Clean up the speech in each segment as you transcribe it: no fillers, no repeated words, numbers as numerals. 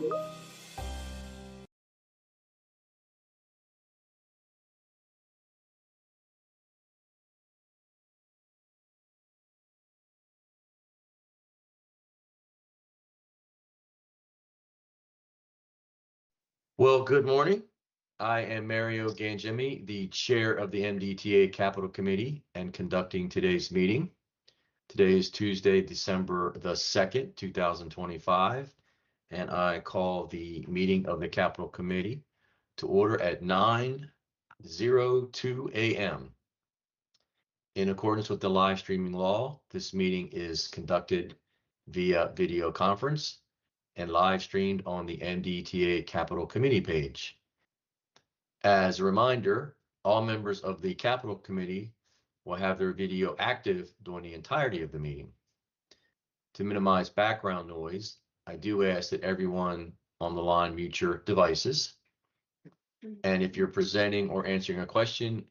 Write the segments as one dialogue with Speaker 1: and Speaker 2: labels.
Speaker 1: Well, good morning. I am Mario Ganjimmyi, the chair of the MDTA Capital Committee and conducting today's meeting. Today is Tuesday, December the 2nd, 2025, and I call the meeting of the Capital Committee to order at 9:02 a.m. In accordance with the live streaming law, this meeting is conducted via video conference and live streamed on the MDTA Capital Committee page. As a reminder, all members of the Capital Committee will have their video active during the entirety of the meeting. To minimize background noise, I do ask that everyone on the line mute your devices. And if you're presenting or answering a question,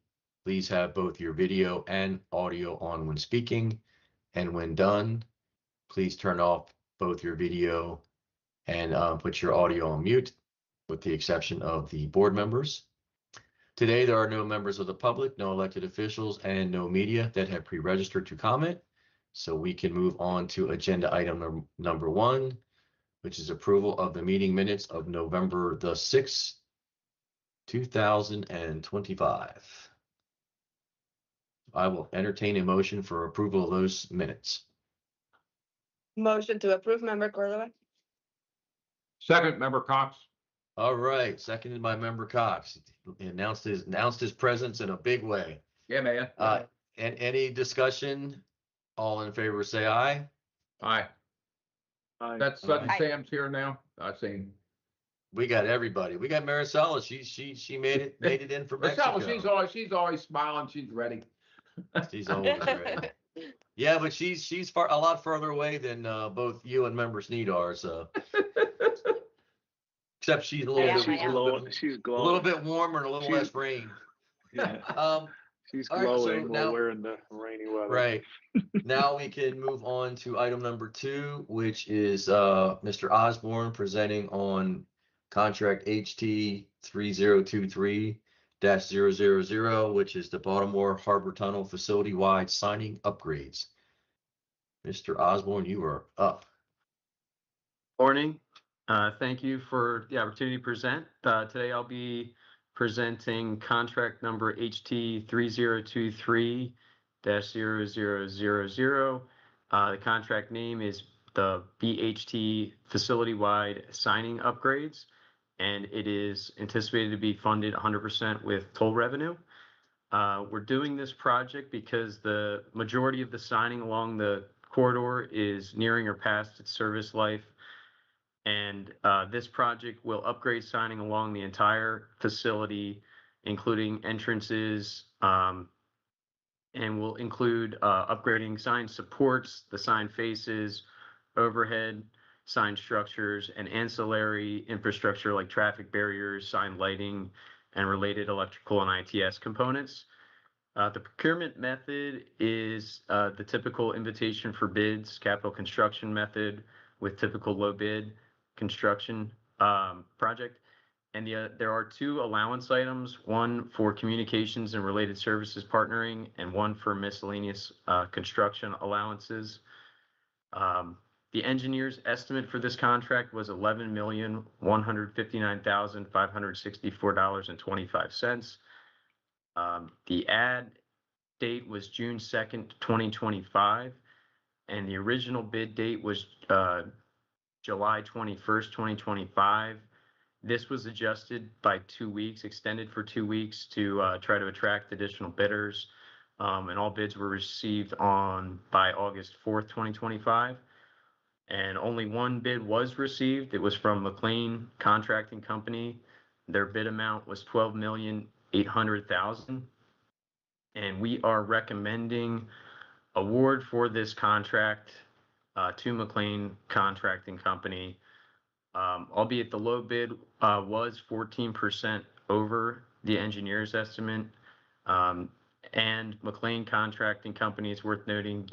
Speaker 1: please have both your video and audio on when speaking. And when done, please turn off both your video and put your audio on mute, with the exception of the board members. Today, there are no members of the public, no elected officials, and no media that have pre-registered to comment. So we can move on to agenda item number 1, which is approval of the meeting minutes of November the 6th, 2025. I will entertain a motion for approval of those minutes.
Speaker 2: Motion to approve, Member Cordova.
Speaker 3: Second, Member Cox.
Speaker 1: All right, seconded by Member Cox. He announced his presence in a big way.
Speaker 3: Yeah, man.
Speaker 1: And any discussion? All in favor, say aye.
Speaker 3: Aye.
Speaker 4: Aye.
Speaker 3: That's Sutton
Speaker 2: Aye.
Speaker 3: Sam's here now. I've seen.
Speaker 1: We got everybody. We got Maricela. She made it in from Mexico.
Speaker 3: She's always smiling. She's ready.
Speaker 1: She's always ready. Yeah, but she's a lot further away than both you and Member Sneed are. So, except she's a little bit warmer and a little less rain.
Speaker 4: Yeah. She's
Speaker 1: all right,
Speaker 4: glowing
Speaker 1: so
Speaker 4: while
Speaker 1: now,
Speaker 4: we're in the rainy weather.
Speaker 1: Right. Now we can move on to item number 2, which is Mr. Osborne presenting on contract HT 3023-000, which is the Baltimore Harbor Tunnel facility-wide signing upgrades. Mr. Osborne, you are up.
Speaker 5: Morning. Thank you for the opportunity to present. Today I'll be presenting contract number HT 3023-0000. The contract name is the BHT facility-wide signing upgrades, and it is anticipated to be funded 100% with toll revenue. We're doing this project because the majority of the signing along the corridor is nearing or past its service life. And this project will upgrade signing along the entire facility, including entrances, and will include upgrading sign supports, the sign faces, overhead sign structures, and ancillary infrastructure like traffic barriers, sign lighting, and related electrical and ITS components. The procurement method is the typical invitation for bids, capital construction method with typical low bid construction project. And there are 2 allowance items, one for communications and related services partnering and one for miscellaneous construction allowances. The engineer's estimate for this contract was $11,159,564.25. The add date was June 2nd, 2025, and the original bid date was July 21st, 2025. This was adjusted by 2 weeks, extended for 2 weeks to try to attract additional bidders. And all bids were received by August 4th, 2025. And only one bid was received. It was from MLAN Contracting Company. Their bid amount was $12,800,000. And we are recommending award for this contract to MLAN Contracting Company, albeit the low bid was 14% over the engineer's estimate. And MLAN Contracting Company, is worth noting,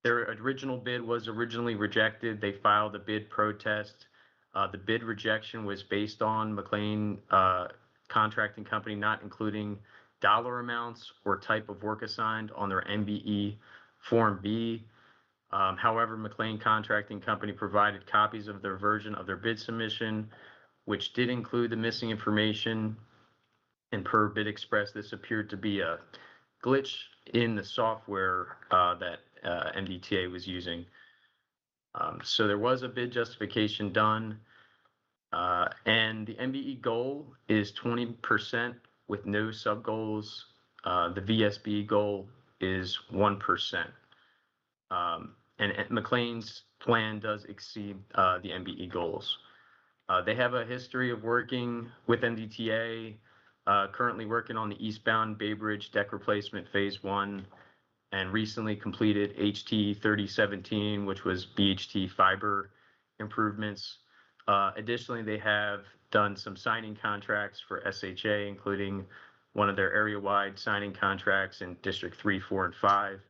Speaker 5: their original bid was originally rejected. They filed a bid protest The bid rejection was based on MLAN Contracting Company not including dollar amounts or type of work assigned on their MBE Form B. However, MLAN Contracting Company provided copies of their version of their bid submission, which did include the missing information. And per Bid Express, this appeared to be a glitch in the software that MDTA was using. So there was a bid justification done, and the MBE goal is 20% with no sub goals. The VSB goal is 1%. And MLAN's plan does exceed the MBE goals. They have a history of working with MDTA, currently working on the eastbound Bay Bridge deck replacement phase 1, and recently completed HT 3017, which was BHT fiber improvements. Additionally, they have done some signing contracts for SHA, including one of their area-wide signing contracts in District 3, 4, and 5.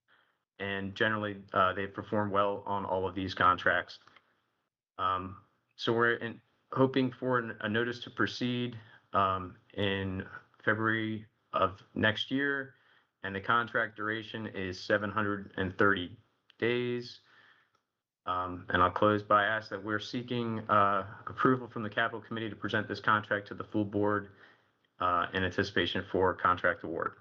Speaker 5: And generally, they've performed well on all of these contracts. So we're hoping for a notice to proceed in February of next year, and the contract duration is 730 days. And I'll close by asking that we're seeking approval from the Capital Committee to present this contract to the full board in anticipation for contract award.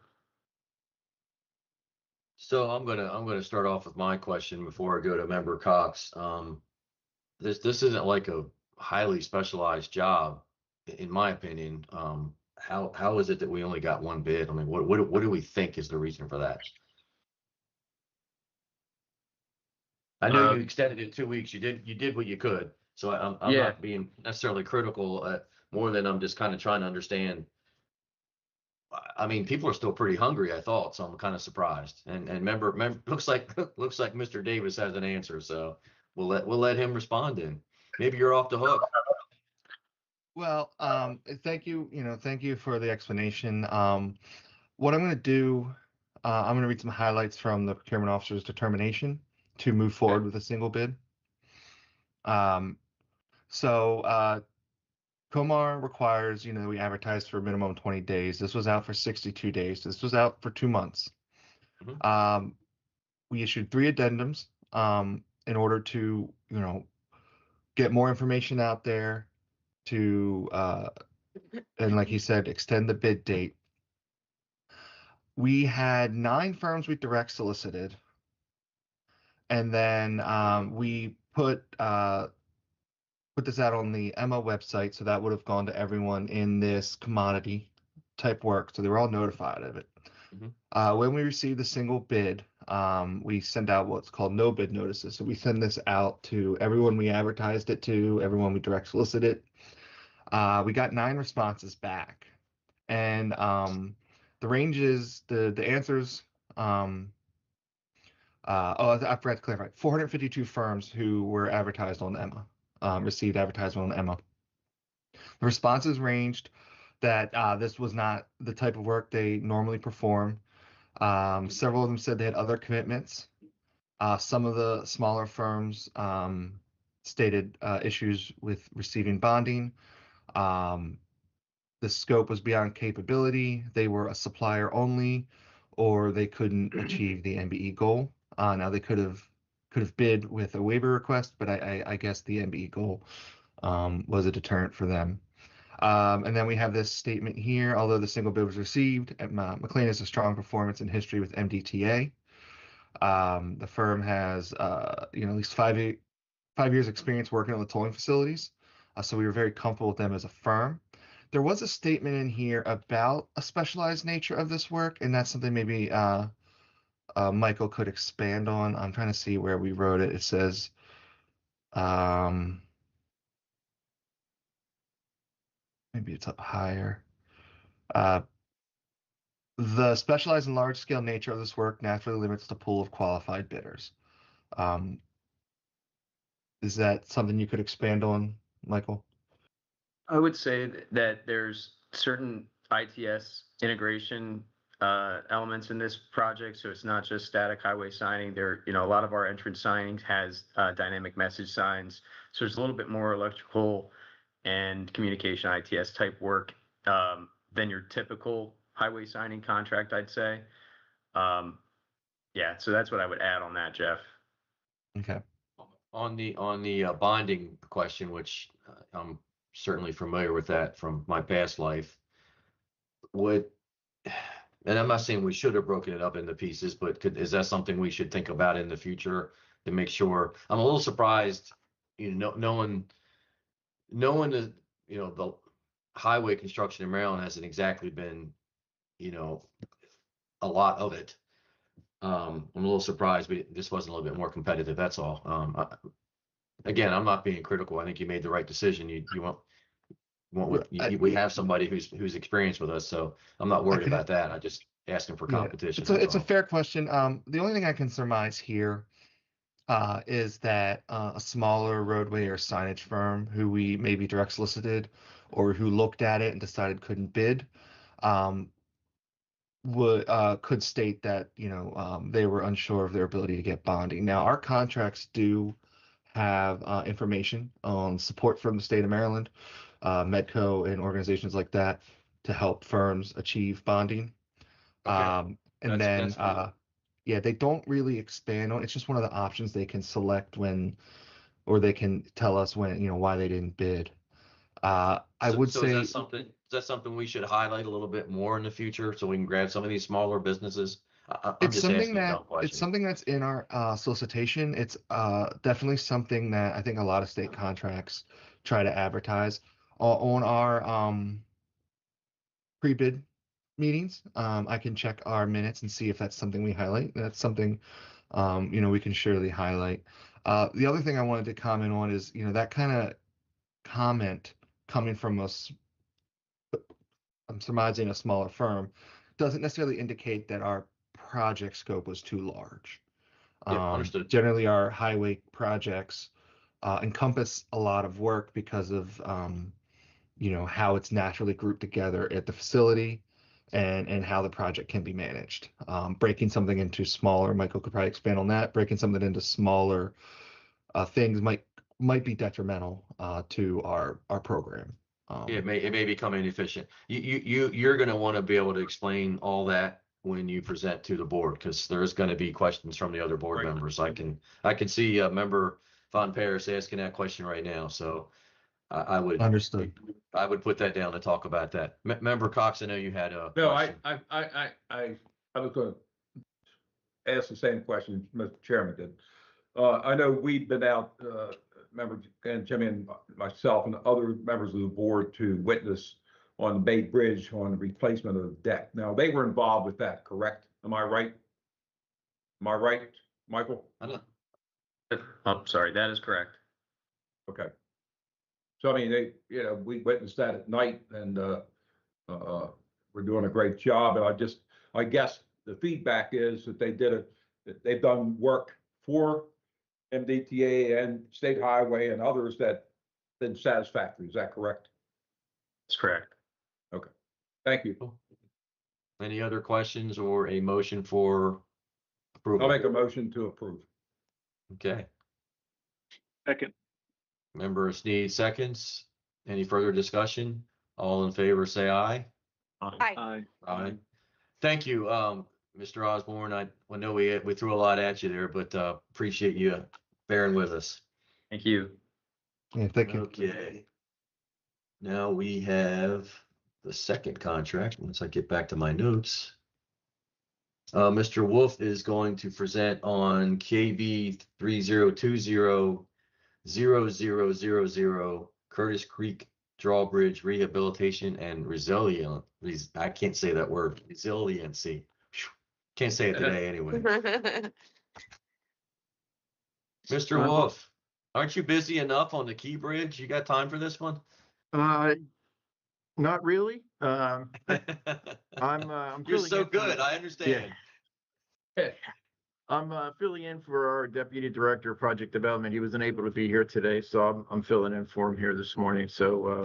Speaker 1: So I'm gonna start off with my question before I go to Member Cox. This isn't like a highly specialized job, in my opinion. How is it that we only got one bid? I mean, what do we think is the reason for that? I know you extended it 2 weeks. You did what you could. So I'm
Speaker 5: Yeah.
Speaker 1: not being necessarily critical, more than I'm just kind of trying to understand. I mean, people are still pretty hungry, I thought, so I'm kind of surprised. And member looks like Mr. Davis has an answer, so we'll let him respond in. Maybe you're off the hook.
Speaker 6: Well, thank you. Thank you for the explanation. What I'm going to do, I'm going to read some highlights from the procurement officer's determination to move forward with a single bid. So Comar requires, we advertise for a minimum of 20 days. This was out for 62 days. This was out for 2 months.
Speaker 1: Mhm.
Speaker 6: We issued 3 addendums in order to, get more information out there to, and like you said, extend the bid date. We had 9 firms we direct solicited. And then we put this out on the Emma website, so that would have gone to everyone in this commodity type work, so they were all notified of it. When we received the single bid, we send out what's called no bid notices. So we send this out to everyone we advertised it to, everyone we direct solicited. We got 9 responses back, and the ranges, the answers. I forgot to clarify. 452 firms who were advertised on Emma. Received advertisement on Emma. The responses ranged that this was not the type of work they normally perform. Several of them said they had other commitments. Some of the smaller firms stated issues with receiving bonding. The scope was beyond capability. They were a supplier only, or they couldn't achieve the MBE goal. Now they could have bid with a waiver request, but I guess the MBE goal was a deterrent for them. And then we have this statement here. Although the single bid was received, MLAN has a strong performance and history with MDTA. The firm has at least 5 years experience working on the tolling facilities, so we were very comfortable with them as a firm. There was a statement in here about a specialized nature of this work, and that's something maybe Michael could expand on. I'm trying to see where we wrote it. It says, maybe it's up higher. The specialized and large-scale nature of this work naturally limits the pool of qualified bidders. Is that something you could expand on, Michael?
Speaker 5: I would say that there's certain ITS integration elements in this project, so it's not just static highway signing. There, a lot of our entrance signings has dynamic message signs, so there's a little bit more electrical and communication ITS type work than your typical highway signing contract, I'd say. Yeah, so that's what I would add on that, Jeff.
Speaker 6: Okay.
Speaker 1: On the bonding question, which I'm certainly familiar with that from my past life, and I'm not saying we should have broken it up into pieces, but is that something we should think about in the future to make sure? I'm a little surprised, knowing the the highway construction in Maryland hasn't exactly been, a lot of it. I'm a little surprised this wasn't a little bit more competitive. That's all. Again, I'm not being critical. I think you made the right decision. We have somebody who's experienced with us, so I'm not worried about that. I just asking for competition.
Speaker 6: It's a fair question. The only thing I can surmise here is that a smaller roadway or signage firm who we maybe direct solicited or who looked at it and decided couldn't bid could state that they were unsure of their ability to get bonding. Now, our contracts do have information on support from the state of Maryland, Medco, and organizations like that to help firms achieve bonding.
Speaker 1: Okay.
Speaker 6: They don't really expand on. It's just one of the options they can select or they can tell us why they didn't bid. I would say
Speaker 1: is that something we should highlight a little bit more in the future so we can grab some of these smaller businesses?
Speaker 6: It's something that's in our solicitation. It's definitely something that I think a lot of state contracts try to advertise on our pre-bid meetings. I can check our minutes and see if that's something we highlight. That's something we can surely highlight. The other thing I wanted to comment on is that kind of comment coming from us. I'm surmising a smaller firm doesn't necessarily indicate that our project scope was too large.
Speaker 1: Understood.
Speaker 6: Generally, our highway projects encompass a lot of work because of how it's naturally grouped together at the facility and how the project can be managed. Breaking something into smaller, Michael could probably expand on that. Breaking something into smaller things might be detrimental to our program.
Speaker 1: It may become inefficient. You're going to want to be able to explain all that when you present to the board, because there's going to be questions from the other board members. I can see member Von Paris asking that question right now. So I would
Speaker 6: understood.
Speaker 1: I would put that down to talk about that. Member Cox, I know you had a
Speaker 3: No,
Speaker 1: question.
Speaker 3: I was going to ask the same question Mr. Chairman did. I know we've been out, Member Ganjimmyi and myself and other members of the board to witness on the Bay Bridge on the replacement of the deck. Now, they were involved with that, correct? Am I right? Am I right, Michael?
Speaker 5: I'm sorry, that is correct.
Speaker 3: Okay. So, I mean, we witnessed that at night, and we're doing a great job. And I guess the feedback is that that they've done work for MDTA and State Highway and others that been satisfactory. Is that correct?
Speaker 5: That's correct.
Speaker 3: Okay. Thank you.
Speaker 1: Any other questions or a motion for approval?
Speaker 3: I'll make a motion to approve.
Speaker 1: Okay.
Speaker 4: Second.
Speaker 1: Member Sneed seconds. Any further discussion? All in favor, say aye.
Speaker 2: Aye.
Speaker 4: Aye.
Speaker 1: Aye. Thank you, Mr. Osborne. I know we threw a lot at you there, but appreciate you bearing with us.
Speaker 5: Thank you.
Speaker 6: Yeah, thank you.
Speaker 1: Okay. Now we have the second contract. Once I get back to my notes. Mr. Wolf is going to present on KB 3020-0000 Curtis Creek Drawbridge Rehabilitation and I can't say that word. Resiliency. Can't say it today anyway. Mr. Wolf, aren't you busy enough on the Key Bridge? You got time for this one?
Speaker 7: Not really. I'm
Speaker 1: You're
Speaker 7: filling
Speaker 1: so
Speaker 7: in for-
Speaker 1: good. I understand.
Speaker 7: I'm filling in for our Deputy Director of Project Development. He wasn't able to be here today, so I'm filling in for him here this morning. So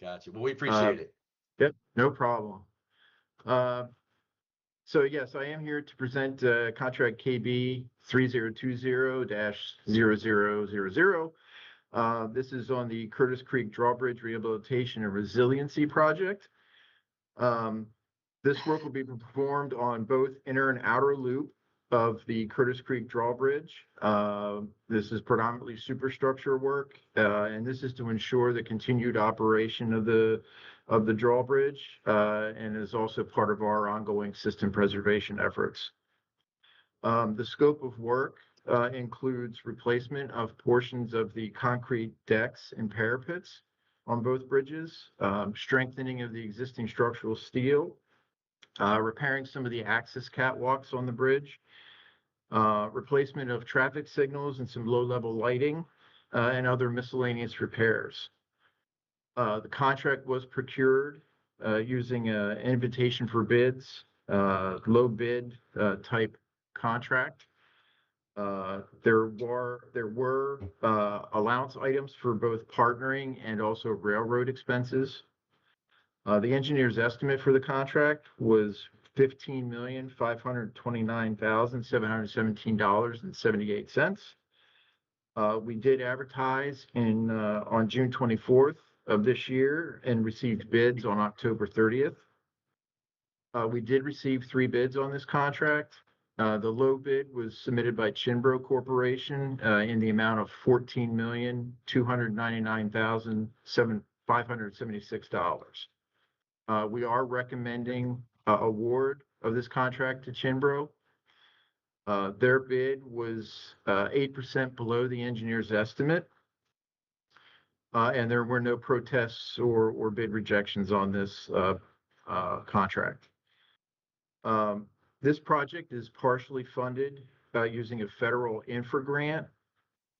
Speaker 1: Gotcha. Well, we appreciate it.
Speaker 7: Yep, no problem. So yes, I am here to present contract KB 3020-0000. This is on the Curtis Creek Drawbridge Rehabilitation and Resiliency Project. This work will be performed on both inner and outer loop of the Curtis Creek Drawbridge. This is predominantly superstructure work, and this is to ensure the continued operation of the drawbridge, and is also part of our ongoing system preservation efforts. The scope of work includes replacement of portions of the concrete decks and parapets on both bridges, strengthening of the existing structural steel, repairing some of the access catwalks on the bridge, replacement of traffic signals and some low-level lighting, and other miscellaneous repairs. The contract was procured using an invitation for bids, low bid type contract. There were allowance items for both partnering and also railroad expenses. The engineer's estimate for the contract was $15,529,717.78. We did advertise on June 24th of this year and received bids on October 30th. We did receive 3 bids on this contract. The low bid was submitted by Chinbro Corporation in the amount of $14,299,576. We are recommending award of this contract to Chinbro. Their bid was 8% below the engineer's estimate, and there were no protests or bid rejections on this contract. This project is partially funded using a federal infra grant.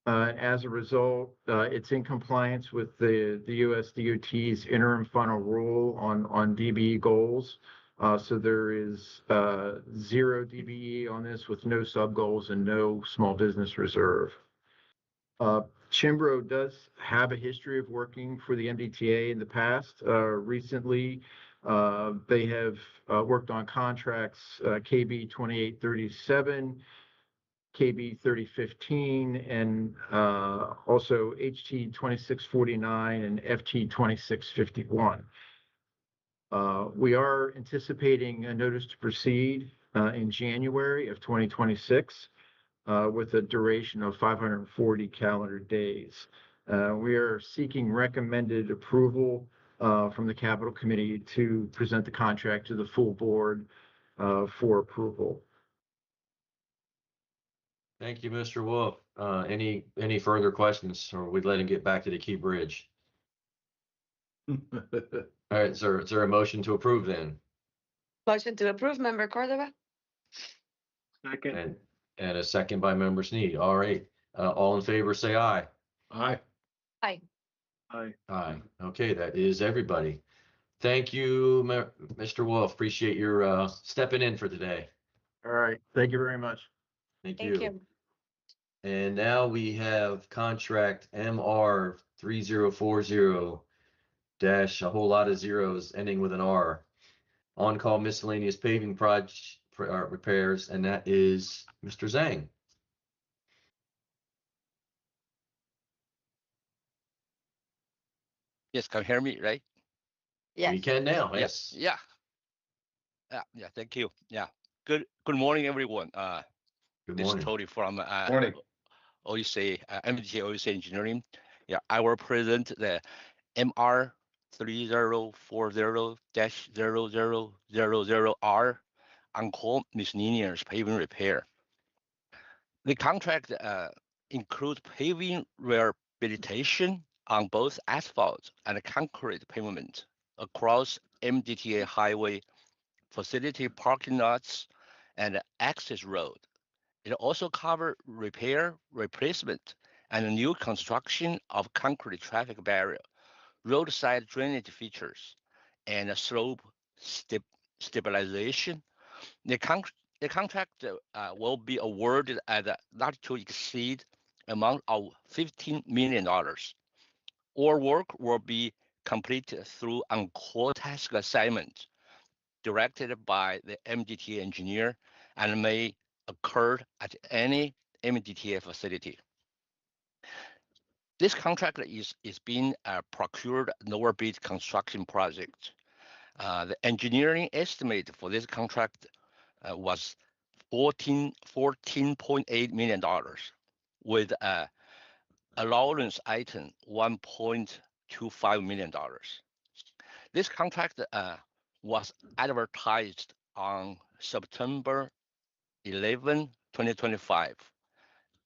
Speaker 7: As a result, it's in compliance with the US DOT's interim final rule on DBE goals. So there is 0 DBE on this with no sub goals and no small business reserve. Chinbro does have a history of working for the MDTA in the past. Recently, they have worked on contracts KB 2837, KB 3015, and also HT 2649 and FT 2651. We are anticipating a notice to proceed in January of 2026 with a duration of 540 calendar days. We are seeking recommended approval from the Capital Committee to present the contract to the full board for approval.
Speaker 1: Thank you, Mr. Wolf. Any further questions, or we'd let him get back to the Key Bridge? All right, sir. Is there a motion to approve then?
Speaker 2: Motion to approve, Member Cordova?
Speaker 4: Second.
Speaker 1: And a second by Member Sneed. All right. All in favor, say aye.
Speaker 3: Aye.
Speaker 4: Aye.
Speaker 1: Aye. Okay, that is everybody. Thank you, Mr. Wolf. Appreciate your stepping in for today.
Speaker 7: All right, thank you very much.
Speaker 1: Thank
Speaker 2: Thank
Speaker 1: you.
Speaker 2: you.
Speaker 1: And now we have contract MR 3040 dash a whole lot of zeros ending with an R. On-call miscellaneous paving project repairs, and that is Mr. Zhang.
Speaker 8: Yes, can you hear me, right?
Speaker 1: We
Speaker 2: Yes.
Speaker 1: can now. Yes.
Speaker 8: Yeah. Thank you. Yeah. Good morning, everyone.
Speaker 1: Good
Speaker 8: This is
Speaker 1: morning.
Speaker 8: Tony from
Speaker 3: Morning.
Speaker 8: OEC, MDTA OEC Engineering. Yeah, I will present the MR 3040-0000R on-call miscellaneous paving repair. The contract includes paving rehabilitation on both asphalt and concrete pavement across MDTA highway, facility parking lots, and access road. It also covers repair, replacement, and new construction of concrete traffic barrier, roadside drainage features, and slope stabilization. The contract will be awarded at a not to exceed amount of $15 million. All work will be completed through on-call task assignment directed by the MDTA engineer and may occur at any MDTA facility. This contract is being procured lower bid construction project. The engineering estimate for this contract was $14.8 million with allowance item $1.25 million. This contract was advertised on September 11, 2025,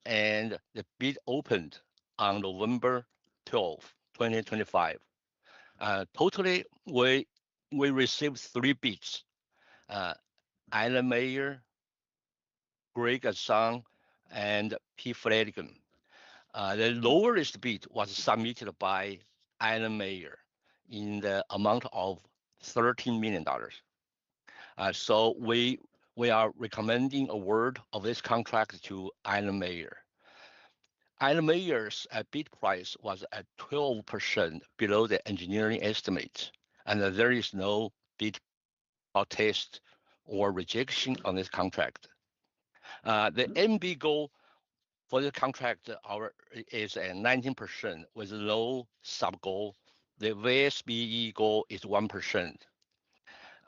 Speaker 8: and the bid opened on November 12, 2025. Totally, we received 3 bids. Alan Mayer, Greg Song, and P. Flanagan. The lowest bid was submitted by Alan Mayer in the amount of $13 million. So we are recommending award of this contract to Alan Mayer. Alan Mayer's bid price was at 12% below the engineering estimate, and there is no bid protest or rejection on this contract. The MB goal for the contract is at 19% with low sub goal. The VSBE goal is 1%.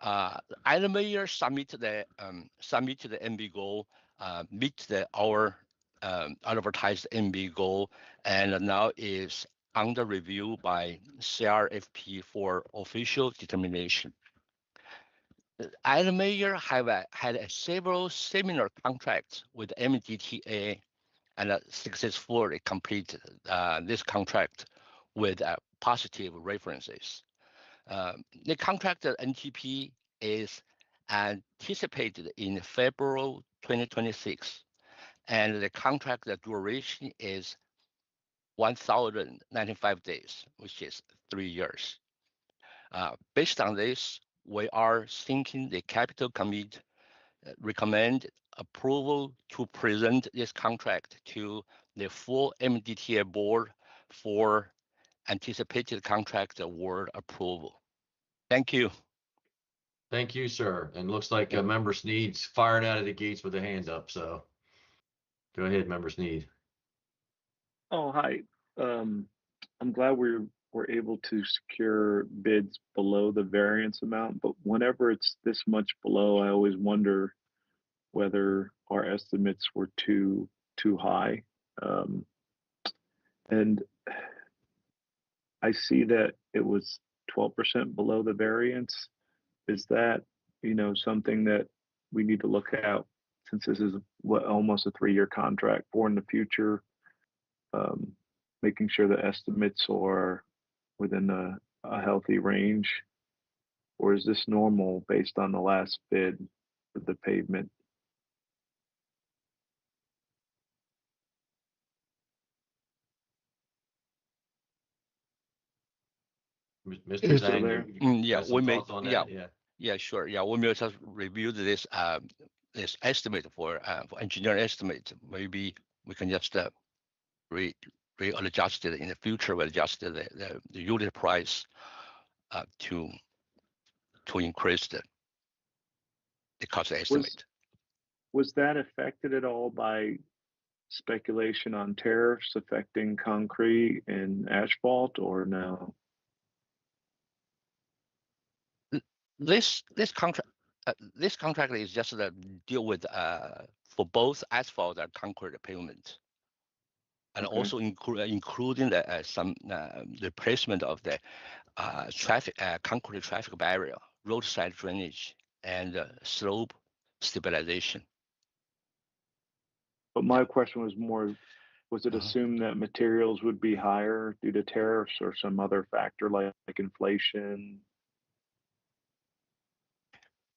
Speaker 8: Alan Mayer submitted the MB goal, meet our advertised MB goal, and now is under review by CRFP for official determination. Alan Mayer had several similar contracts with MDTA and successfully completed this contract with positive references. The contract NTP is anticipated in February 2026, and the contract duration is 1,095 days, which is 3 years. Based on this, we are thinking the Capital Committee recommend approval to present this contract to the full MDTA board for anticipated contract award approval. Thank you.
Speaker 1: Thank you, sir. And looks like Member Sneed's firing out of the gates with a hand up. So go ahead, Member Sneed.
Speaker 9: Oh, hi. I'm glad we're able to secure bids below the variance amount, but whenever it's this much below, I always wonder whether our estimates were too high. And I see that it was 12% below the variance. Is that, something that we need to look at since this is almost a 3-year contract for in the future? Making sure the estimates are within a healthy range, or is this normal based on the last bid for the pavement?
Speaker 1: Mr. Zhang,
Speaker 9: there?
Speaker 8: Yeah,
Speaker 1: we may.
Speaker 8: Yeah, sure. Yeah, we may just review this this estimate for engineering estimate. Maybe we can just readjust it in the future. We'll adjust the unit price to increase the cost estimate.
Speaker 9: Was that affected at all by speculation on tariffs affecting concrete and asphalt, or no?
Speaker 8: This contract is just a deal with for both asphalt and concrete pavement, and
Speaker 9: Okay.
Speaker 8: also including some replacement of the concrete traffic barrier, roadside drainage, and slope stabilization.
Speaker 9: But my question was more, was it assumed that materials would be higher due to tariffs or some other factor like inflation?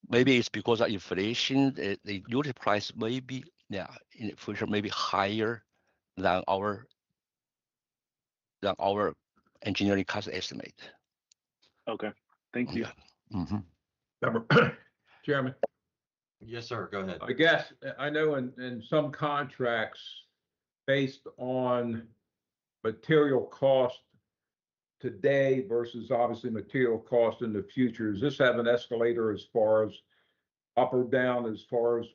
Speaker 8: Maybe it's because of inflation. The unit price may be, in the future, maybe higher than our engineering cost estimate.
Speaker 9: Okay, thank you.
Speaker 8: Mm-hmm.
Speaker 3: Member Chairman,
Speaker 1: Yes, sir. Go ahead.
Speaker 3: I guess I know in some contracts based on material cost today versus obviously material cost in the future? Does this have an escalator as far as up or down as far as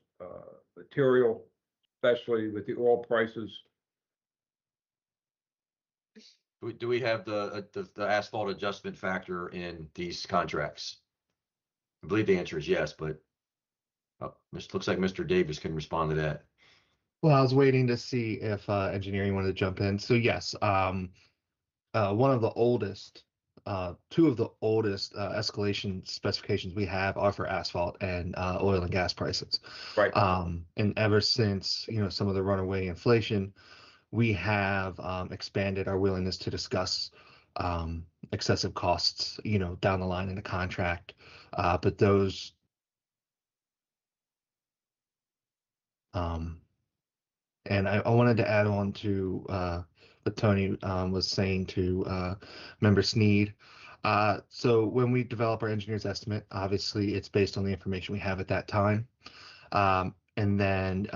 Speaker 3: material, especially with the oil prices?
Speaker 1: Do we have the asphalt adjustment factor in these contracts? I believe the answer is yes, but looks like Mr. Davis can respond to that.
Speaker 6: Well, I was waiting to see if engineering wanted to jump in. So yes, one of the oldest, two of the oldest escalation specifications we have are for asphalt and oil and gas prices.
Speaker 3: Right.
Speaker 6: And ever since, some of the runaway inflation, we have expanded our willingness to discuss excessive costs, down the line in the contract. But those and I wanted to add on to what Tony was saying to Member Sneed. So when we develop our engineer's estimate, obviously it's based on the information we have at that time. And then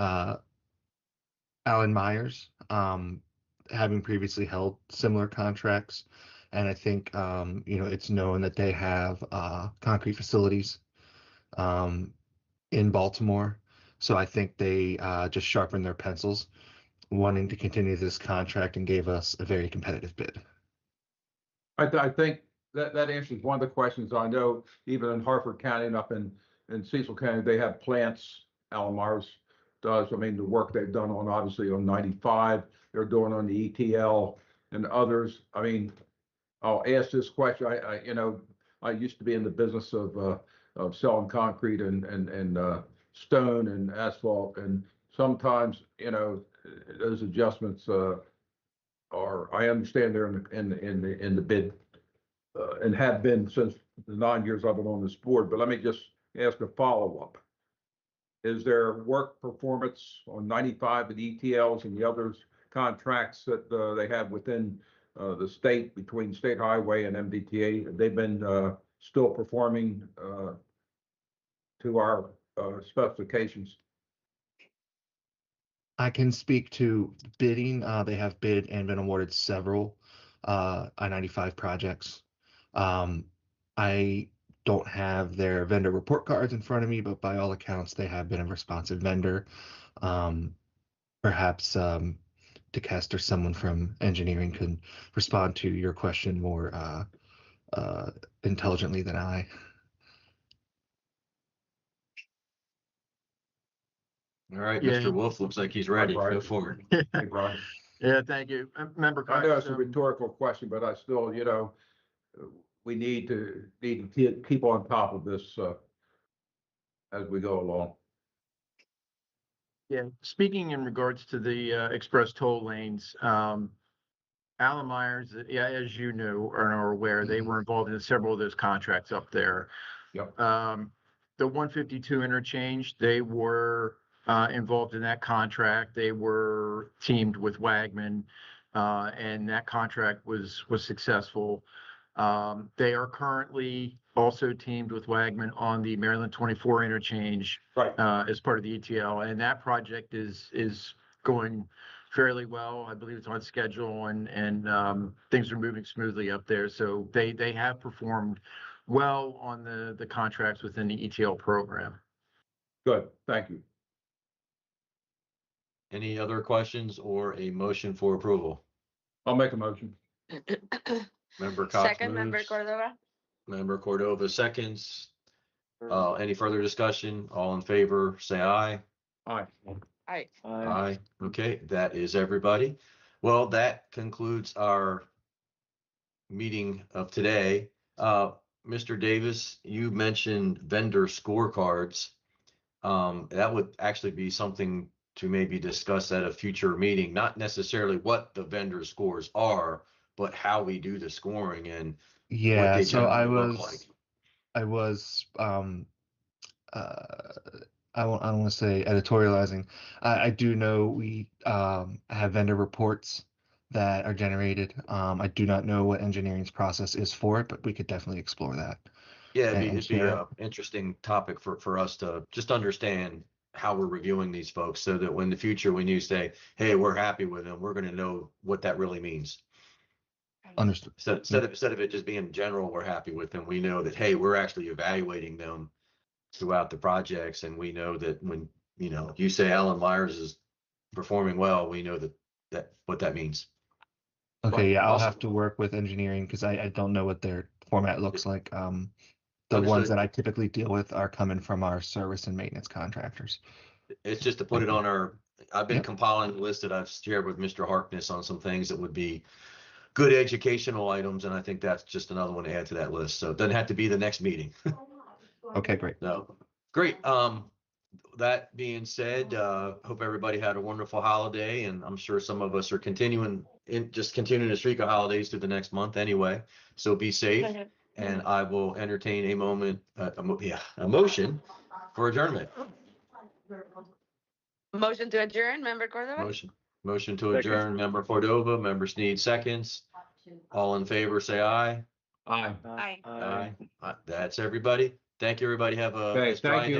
Speaker 6: Alan Myers, having previously held similar contracts, and I think it's known that they have concrete facilities in Baltimore. So I think they just sharpened their pencils, wanting to continue this contract, and gave us a very competitive bid.
Speaker 3: I think that answers one of the questions. I know even in Harford County and up in Cecil County, they have plants. Alan Myers does. I mean, the work they've done on obviously on 95, they're doing on the ETL and others. I mean, I'll ask this question. I used to be in the business of selling concrete and stone and asphalt, and sometimes those adjustments I understand they're in the bid and have been since the 9 years I've been on this board. But let me just ask a follow-up. Is there work performance on 95 and ETLs and the others contracts that they have within the state, between State Highway and MDTA? Have they been still performing to our specifications?
Speaker 6: I can speak to bidding. They have bid and been awarded several I-95 projects. I don't have their vendor report cards in front of me, but by all accounts, they have been a responsive vendor. Perhaps DeKest or someone from engineering can respond to your question more intelligently than I.
Speaker 1: All right,
Speaker 7: Yeah.
Speaker 1: Mr. Wolf looks like he's ready.
Speaker 3: Right.
Speaker 1: Go forward.
Speaker 3: Hey, Brian.
Speaker 7: Yeah, thank you. Member
Speaker 3: I know it's a
Speaker 7: Cox,
Speaker 3: rhetorical question, but I still, we need to keep on top of this as we go along.
Speaker 7: yeah, speaking in regards to the express toll lanes, Alan Myers, yeah, as you know or are aware, they were involved in several of those contracts up there.
Speaker 3: Yep.
Speaker 7: The 152 interchange, they were involved in that contract. They were teamed with Wagman, and that contract was successful. They are currently also teamed with Wagman on the Maryland 24 interchange,
Speaker 3: Right.
Speaker 7: as part of the ETL, and that project is going fairly well. I believe it's on schedule, and things are moving smoothly up there. So they have performed well on the contracts within the ETL program.
Speaker 3: Good. Thank you.
Speaker 1: Any other questions or a motion for approval?
Speaker 3: I'll make a motion.
Speaker 1: Member Cox
Speaker 2: Second, Member
Speaker 1: moves.
Speaker 2: Cordova?
Speaker 1: Member Cordova seconds. Any further discussion? All in favor, say aye.
Speaker 3: Aye.
Speaker 2: Aye.
Speaker 1: Aye. Okay, that is everybody. Well, that concludes our meeting of today. Mr. Davis, you mentioned vendor scorecards. That would actually be something to maybe discuss at a future meeting, not necessarily what the vendor scores are, but how we do the scoring and what
Speaker 6: Yeah,
Speaker 1: they
Speaker 6: so I
Speaker 1: generally look like.
Speaker 6: don't want to say editorializing. I do know we have vendor reports that are generated. I do not know what engineering's process is for it, but we could definitely explore that.
Speaker 1: Yeah,
Speaker 6: and
Speaker 1: it'd be
Speaker 6: share
Speaker 1: an interesting topic for us to just understand how we're reviewing these folks, so that when in the future, when you say, hey, we're happy with them, we're going to know what that really means.
Speaker 6: Understood.
Speaker 1: Instead of it just being general, we're happy with them. We know that, hey, we're actually evaluating them throughout the projects. And we know that when, you say Alan Myers is performing well, we know that what that means.
Speaker 6: Okay, yeah, I'll
Speaker 1: Awesome.
Speaker 6: have to work with engineering because I don't know what their format looks like. The ones
Speaker 1: Understood.
Speaker 6: that I typically deal with are coming from our service and maintenance contractors.
Speaker 1: It's just to put it on I've been
Speaker 6: Yep.
Speaker 1: compiling a list that I've shared with Mr. Harkness on some things that would be good educational items. And I think that's just another one to add to that list. So it doesn't have to be the next meeting.
Speaker 6: Okay, great.
Speaker 1: No, great. That being said, hope everybody had a wonderful holiday, and I'm sure some of us are continuing the streak of holidays through the next month anyway. So be safe, and I will entertain a motion for adjournment.
Speaker 2: Motion to adjourn, Member Cordova?
Speaker 1: Motion to
Speaker 9: Second.
Speaker 1: adjourn, Member Cordova, Member Sneed seconds. All in favor, say aye.
Speaker 3: Aye.
Speaker 2: Aye.
Speaker 1: Aye. That's everybody. Thank you, everybody. Have a
Speaker 3: Okay, thank
Speaker 1: dry
Speaker 3: you.